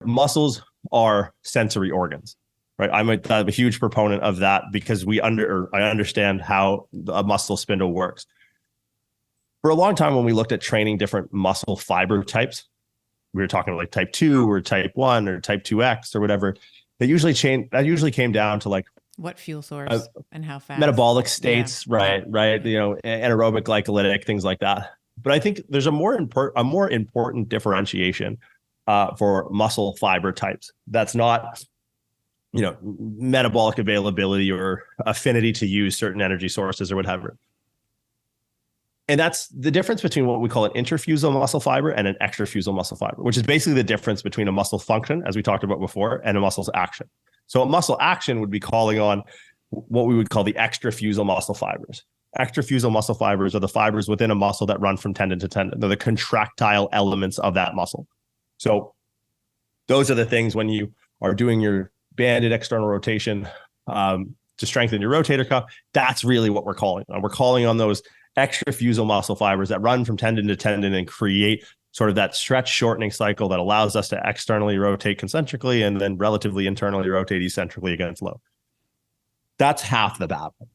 muscles are sensory organs, right? I'm a huge proponent of that because I understand how a muscle spindle works. For a long time, when we looked at training different muscle fiber types, we were talking like type 2 or type 1 or type 2X or whatever. That usually came down to like What fuel source and how fast? metabolic Yeah. states, Yeah. right, anaerobic, glycolytic, things like that. But I think there's a more important differentiation for muscle fiber types. That's not, metabolic availability or affinity to use certain energy sources or whatever. And that's the difference between what we call an interfusal muscle fiber and an extrafusal muscle fiber, which is basically the difference between a muscle function, as we talked about before, and a muscle's action. So a muscle action would be calling on what we would call the extrafusal muscle fibers. Extrafusal muscle fibers are the fibers within a muscle that run from tendon to tendon. They're the contractile elements of that muscle. So those are the things when you are doing your banded external rotation to strengthen your rotator cuff. That's really what we're calling on. We're calling on those extrafusal muscle fibers that run from tendon to tendon and create sort of that stretch shortening cycle that allows us to externally rotate concentrically and then relatively internally rotate eccentrically against load. That's half the battle.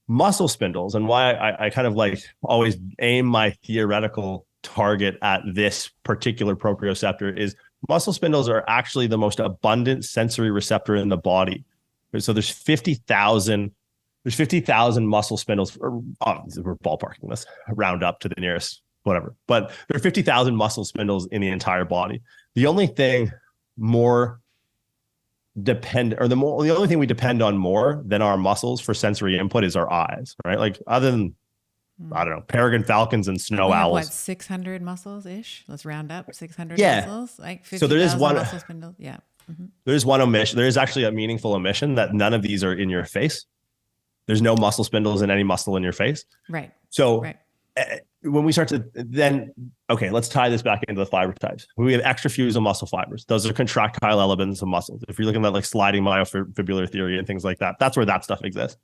Muscle spindles, and why I kind of like always aim my theoretical target at this particular proprioceptor, is muscle spindles are actually the most abundant sensory receptor in the body. So there's 50,000 muscle spindles. We're ballparking this, round up to the nearest whatever. But there are 50,000 muscle spindles in the entire body. The only thing the only thing we depend on more than our muscles for sensory input is our eyes, right? Like other than, I don't know, peregrine falcons and snow We have owls. what, 600 muscles ish? Let's round up 600 Yeah. muscles, like So there is 50,000 one muscle spindles. Yeah. There's one omission. There is actually a meaningful omission that none of these are in your face. There's no muscle spindles in any muscle in your face. Right. So Right. When we start to then, okay, let's tie this back into the fiber types. We have extrafusal muscle fibers. Those are contractile elements of muscles. If you're looking at like sliding myofibrillar theory and things like that, that's where that stuff exists.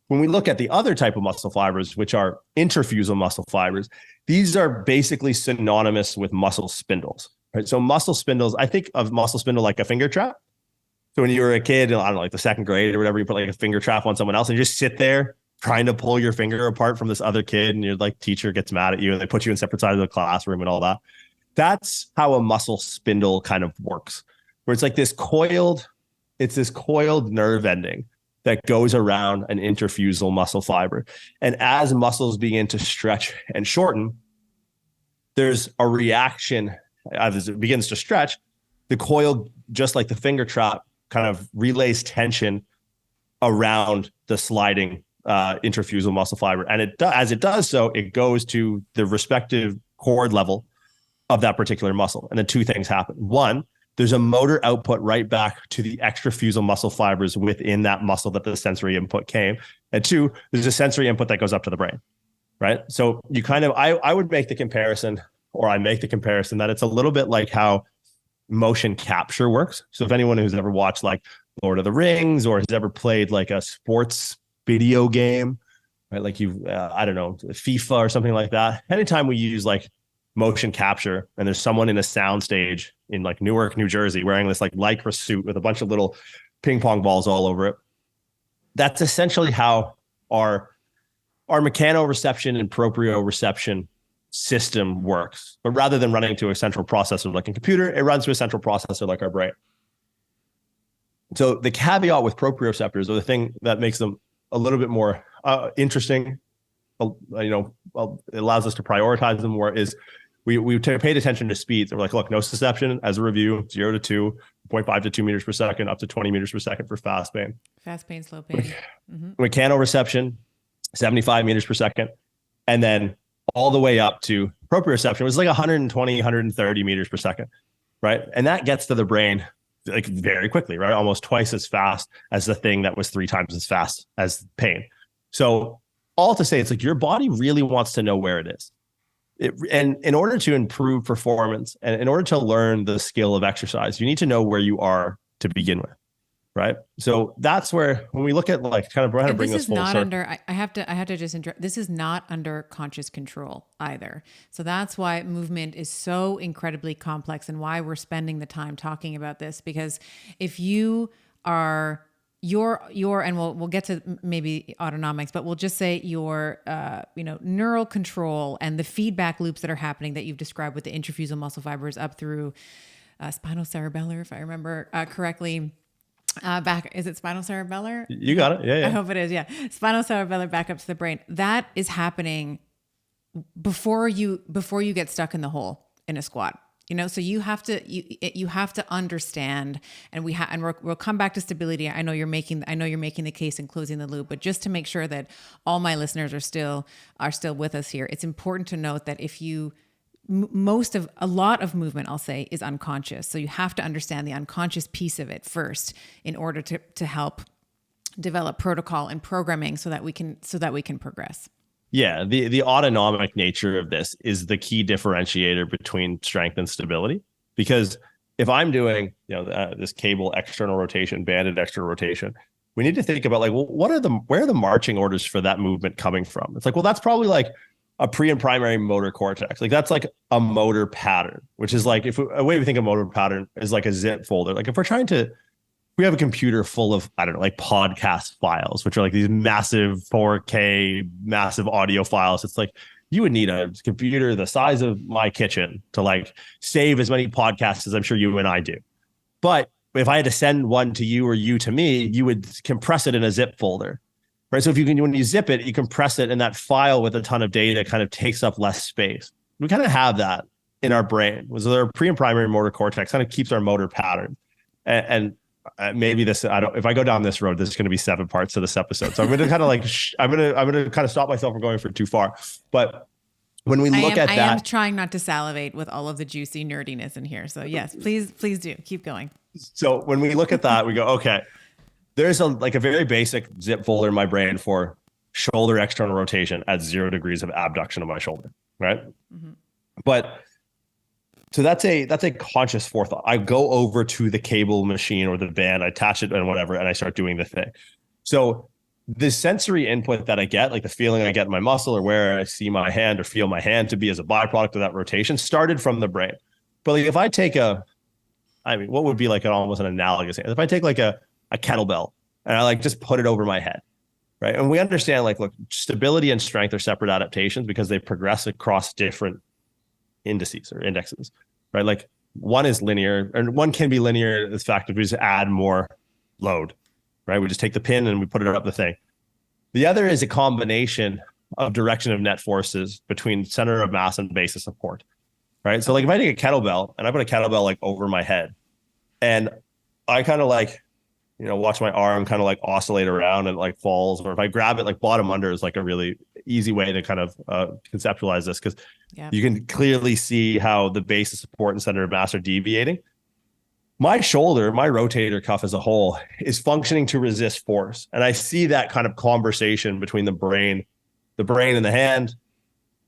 When we look at the other type of muscle fibers, which are interfusal muscle fibers, these are basically synonymous with muscle spindles, right? So muscle spindles, I think of muscle spindle like a finger trap. So when you were a kid, I don't know, like the second grade or whatever, you put like a finger trap on someone else and you just sit there trying to pull your finger apart from this other kid, and your like teacher gets mad at you and they put you in separate sides of the classroom and all that. That's how a muscle spindle kind of works, where it's like this coiled nerve ending that goes around an interfusal muscle fiber. And as muscles begin to stretch and shorten, there's a reaction as it begins to stretch. The coil, just like the finger trap, kind of relays tension around the sliding interfusal muscle fiber. And as it does so, it goes to the respective cord level of that particular muscle. And then two things happen. One, there's a motor output right back to the extrafusal muscle fibers within that muscle that the sensory input came. And two, there's a sensory input that goes up to the brain, right? So you kind of, I would make the comparison, or I make the comparison that it's a little bit like how motion capture works. So if anyone who's ever watched like Lord of the Rings or has ever played like a sports video game, right? Like I don't know, FIFA or something like that. Anytime we use like motion capture and there's someone in a sound stage in like Newark, New Jersey, wearing this like lycra suit with a bunch of little ping pong balls all over it. That's essentially how our mechanoreception and proprioception system works. But rather than running to a central processor like a computer, it runs to a central processor like our brain. So the caveat with proprioceptors, or the thing that makes them a little bit more interesting, it allows us to prioritize them more, is we paid attention to speeds. We're like, look, nociception as a review, 0 to 2, 0.5 to 2 meters per second, up to 20 meters per second for fast pain. Fast pain, slow pain. Mechanoreception, 75 meters per second. And then all the way up to proprioception was like 120, 130 meters per second, right? And that gets to the brain like very quickly, right? Almost twice as fast as the thing that was 3 times as fast as pain. So all to say, it's like your body really wants to know where it is. And in order to improve performance and in order to learn the skill of exercise, you need to know where you are to begin with. right? So that's where, when we look at like kind of trying to bring this full circle. Under, I have to just interrupt. This is not under conscious control either. So that's why movement is so incredibly complex and why we're spending the time talking about this. Because if you are and we'll get to maybe autonomics, but we'll just say your neural control and the feedback loops that are happening that you've described with the intrafusal muscle fibers up through spinocerebellar, if I remember correctly. Is it spinocerebellar? You got it. Yeah. I hope it is. Yeah. Spinocerebellar back up to the brain. That is happening before you get stuck in the hole in a squat. So you have to understand, and we'll come back to stability. I know you're making the case and closing the loop, but just to make sure that all my listeners are still with us here, it's important to note that if you a lot of movement, I'll say, is unconscious. So you have to understand the unconscious piece of it first in order to help develop protocol and programming so that we can progress. Yeah, the autonomic nature of this is the key differentiator between strength and stability. Because if I'm doing this cable external rotation, banded external rotation, we need to think about like, well, where are the marching orders for that movement coming from? It's like, well, that's probably like a pre and primary motor cortex. Like that's like a motor pattern, which is like, a way we think of motor pattern is like a zip folder. Like if we have a computer full of, I don't know, like podcast files, which are like these massive 4K, massive audio files. It's like, you would need a computer the size of my kitchen to like save as many podcasts as I'm sure you and I do. But if I had to send one to you or you to me, you would compress it in a zip folder. Right. So when you zip it, you compress it, and that file with a ton of data kind of takes up less space. We kind of have that in our brain. So our pre and primary motor cortex kind of keeps our motor pattern. And maybe if I go down this road, this is going to be 7 parts to this episode. So I'm going to kind of like, I'm going to kind of stop myself from going for too far. But when we look at that, I am trying not to salivate with all of the juicy nerdiness in here. So yes, please do keep going. So when we look at that, we go, okay, there's a very basic zip folder in my brain for shoulder external rotation at 0 degrees of abduction of my shoulder, right? Mm-hmm. But so that's a conscious forethought. I go over to the cable machine or the band, I attach it and whatever, and I start doing the thing. So the sensory input that I get, like the feeling I get in my muscle or where I see my hand or feel my hand to be as a byproduct of that rotation, started from the brain. But like if I take what would be like almost an analogous, if I take like a kettlebell and I like just put it over my head, right? And we understand like, look, stability and strength are separate adaptations because they progress across different indices or indexes, right? Like one is linear, and one can be linear. The fact that we just add more load, right? We just take the pin and we put it up the thing. The other is a combination of direction of net forces between center of mass and base of support, right? So like if I take a kettlebell and I put a kettlebell like over my head and I kind of like, watch my arm kind of like oscillate around and like falls, or if I grab it like bottom under is like a really easy way to kind of conceptualize this, because you can clearly see how the base of support and center of mass are deviating. My shoulder, my rotator cuff as a whole, is functioning to resist force. And I see that kind of conversation between the brain and the hand,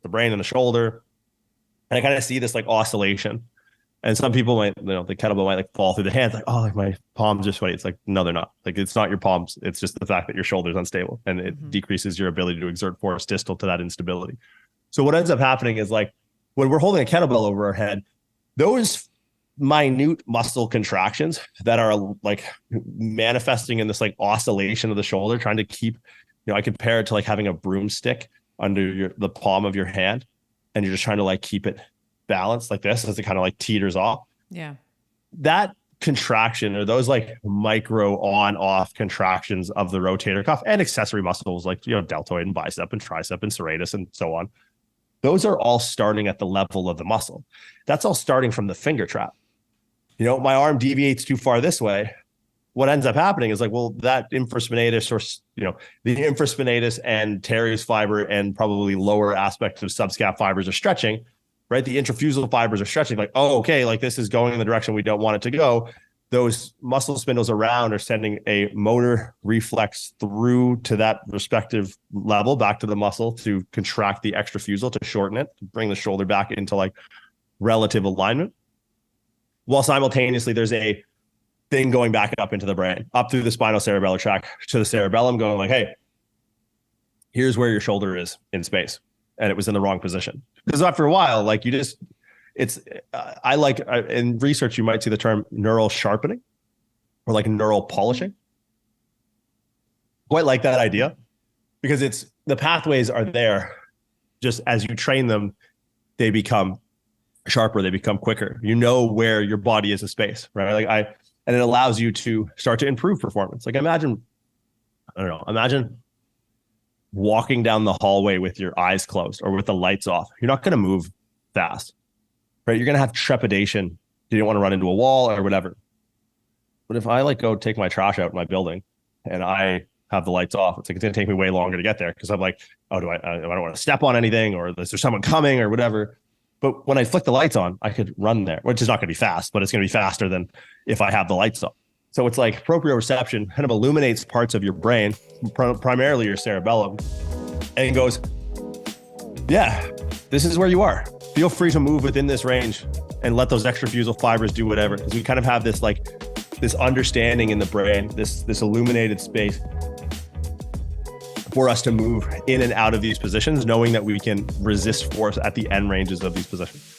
the brain and the shoulder. And I kind of see this like oscillation. And some people might, the kettlebell might like fall through the hands, like, oh, like my palms are sweaty. It's like, no, they're not. Like, it's not your palms. It's just the fact that your shoulder's unstable, and it decreases your ability to exert force distal to that instability. So what ends up happening is like when we're holding a kettlebell over our head, those minute muscle contractions that are like manifesting in this like oscillation of the shoulder, trying to keep, I compare it to like having a broomstick under the palm of your hand, and you're just trying to like keep it balance like this as it kind of like teeters off. Yeah. That contraction, or those like micro on off contractions of the rotator cuff and accessory muscles like, deltoid and bicep and tricep and serratus and so on. Those are all starting at the level of the muscle. That's all starting from the finger trap. My arm deviates too far this way. What ends up happening is like, well, that infraspinatus the infraspinatus and teres fiber and probably lower aspects of subscap fibers are stretching. Right, the intrafusal fibers are stretching, like, oh, okay, like this is going in the direction we don't want it to go. Those muscle spindles around are sending a motor reflex through to that respective level back to the muscle to contract the extrafusal, to shorten it, to bring the shoulder back into like relative alignment. While simultaneously there's a thing going back up into the brain, up through the spinal cerebellar tract to the cerebellum, going like, hey, here's where your shoulder is in space. And it was in the wrong position. Because after a while, like you just, it's, I like, in research, you might see the term neural sharpening or like neural polishing. Quite like that idea, because it's, the pathways are there. Just as you train them, they become sharper, they become quicker. You know where your body is in space, right? And it allows you to start to improve performance. Like imagine walking down the hallway with your eyes closed or with the lights off. You're not going to move fast, right? You're going to have trepidation. You don't want to run into a wall or whatever. But if I like go take my trash out in my building and I have the lights off, it's going to take me way longer to get there because I'm like, oh, I don't want to step on anything, or is there someone coming or whatever. But when I flick the lights on, I could run there, which is not going to be fast, but it's going to be faster than if I have the lights on. So it's like proprioception kind of illuminates parts of your brain, primarily your cerebellum, and goes, yeah, this is where you are. Feel free to move within this range and let those extrafusal fibers do whatever. Because we kind of have this understanding in the brain, this illuminated space for us to move in and out of these positions, knowing that we can resist force at the end ranges of these positions.